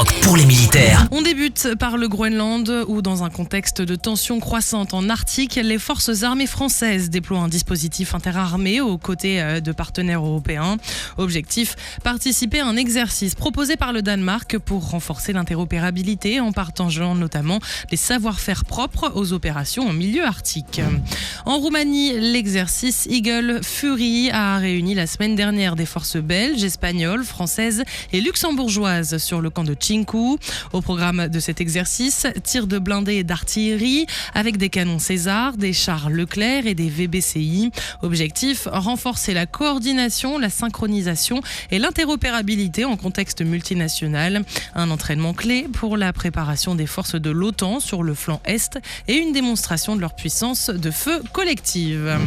Skyrock pour les militaires. On débute par le Groenland où, dans un contexte de tensions croissantes en Arctique, les forces armées françaises déploient un dispositif interarmé aux côtés de partenaires européens. Objectif, participer à un exercice proposé par le Danemark pour renforcer l'interopérabilité en partageant notamment les savoir-faire propres aux opérations en milieu arctique. En Roumanie, l'exercice Eagle Fury a réuni la semaine dernière des forces belges, espagnoles, françaises et luxembourgeoises sur le camp de Cincu. Au programme de cet exercice, tir de blindés et d'artillerie avec des canons César, des chars Leclerc et des VBCI. Objectif, renforcer la coordination, la synchronisation et l'interopérabilité en contexte multinational. Un entraînement clé pour la préparation des forces de l'OTAN sur le flanc Est et une démonstration de leur puissance de feu collective.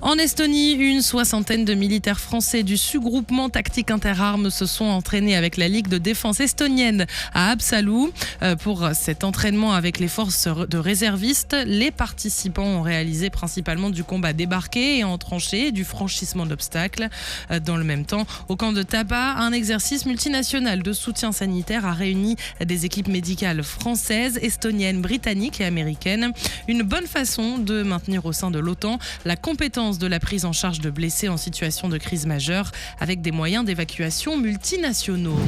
En Estonie, une soixantaine de militaires français du sous-groupement tactique interarmes se sont entraînés avec la Ligue de défense estonienne à Haapsalu. Pour cet entraînement avec les forces de réservistes, les participants ont réalisé principalement du combat débarqué et en tranchée, du franchissement d'obstacles. Dans le même temps, au camp de Tapa, un exercice multinational de soutien sanitaire a réuni des équipes médicales françaises, estoniennes, britanniques et américaines. Une bonne façon de maintenir au sein de l'OTAN la compétence de la prise en charge de blessés en situation de crise majeure avec des moyens d'évacuation multinationaux.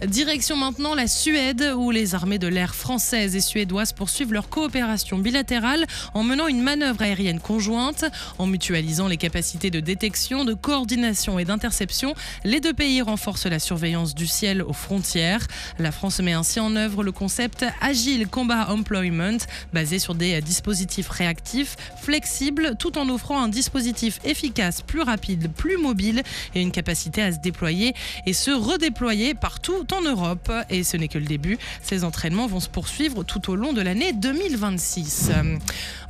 Direction maintenant la Suède où les armées de l'air françaises et suédoises poursuivent leur coopération bilatérale en menant une manœuvre aérienne conjointe. En mutualisant les capacités de détection, de coordination et d'interception, les deux pays renforcent la surveillance du ciel aux frontières. La France met ainsi en œuvre le concept Agile Combat Employment basé sur des dispositifs réactifs, flexibles, tout en offrant un dispositif efficace, plus rapide, plus mobile et une capacité à se déployer et se redéployer partout en Europe. Et ce n'est que le début. Ces entraînements vont se poursuivre tout au long de l'année 2026.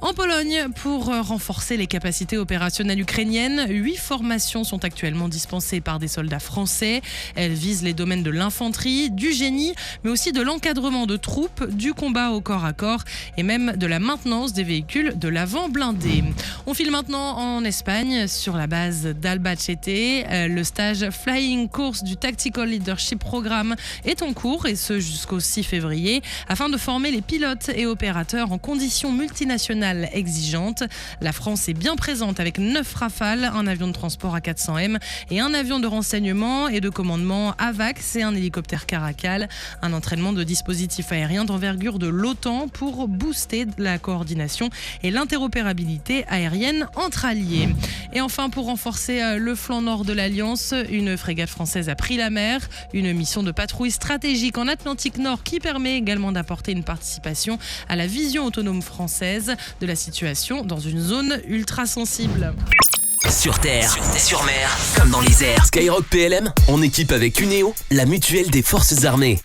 En Pologne, pour renforcer les capacités opérationnelles ukrainiennes, 8 formations sont actuellement dispensées par des soldats français. Elles visent les domaines de l'infanterie, du génie, mais aussi de l'encadrement de troupes, du combat au corps à corps et même de la maintenance des véhicules de l'avant blindé. On file maintenant en Espagne sur la base d'Albacete. Le stage Flying Course du Tactical Leadership Programme est en cours et ce jusqu'au 6 février afin de former les pilotes et opérateurs en conditions multinationales exigeantes. La France est bien présente avec 9 Rafales, un avion de transport A400M et un avion de renseignement et de commandement AVAX et un hélicoptère Caracal. Un entraînement de dispositifs aériens d'envergure de l'OTAN pour booster la coordination et l'interopérabilité aérienne entre alliés. Et enfin, pour renforcer le flanc nord de l'Alliance, une frégate française a pris la mer. Une mission de patrouille stratégique en Atlantique Nord qui permet également d'apporter une participation à la vision autonome française de la situation dans une zone ultra sensible. Sur terre, sur mer, comme dans les airs. Skyrock PLM, en équipe avec Uneo, la mutuelle des forces armées.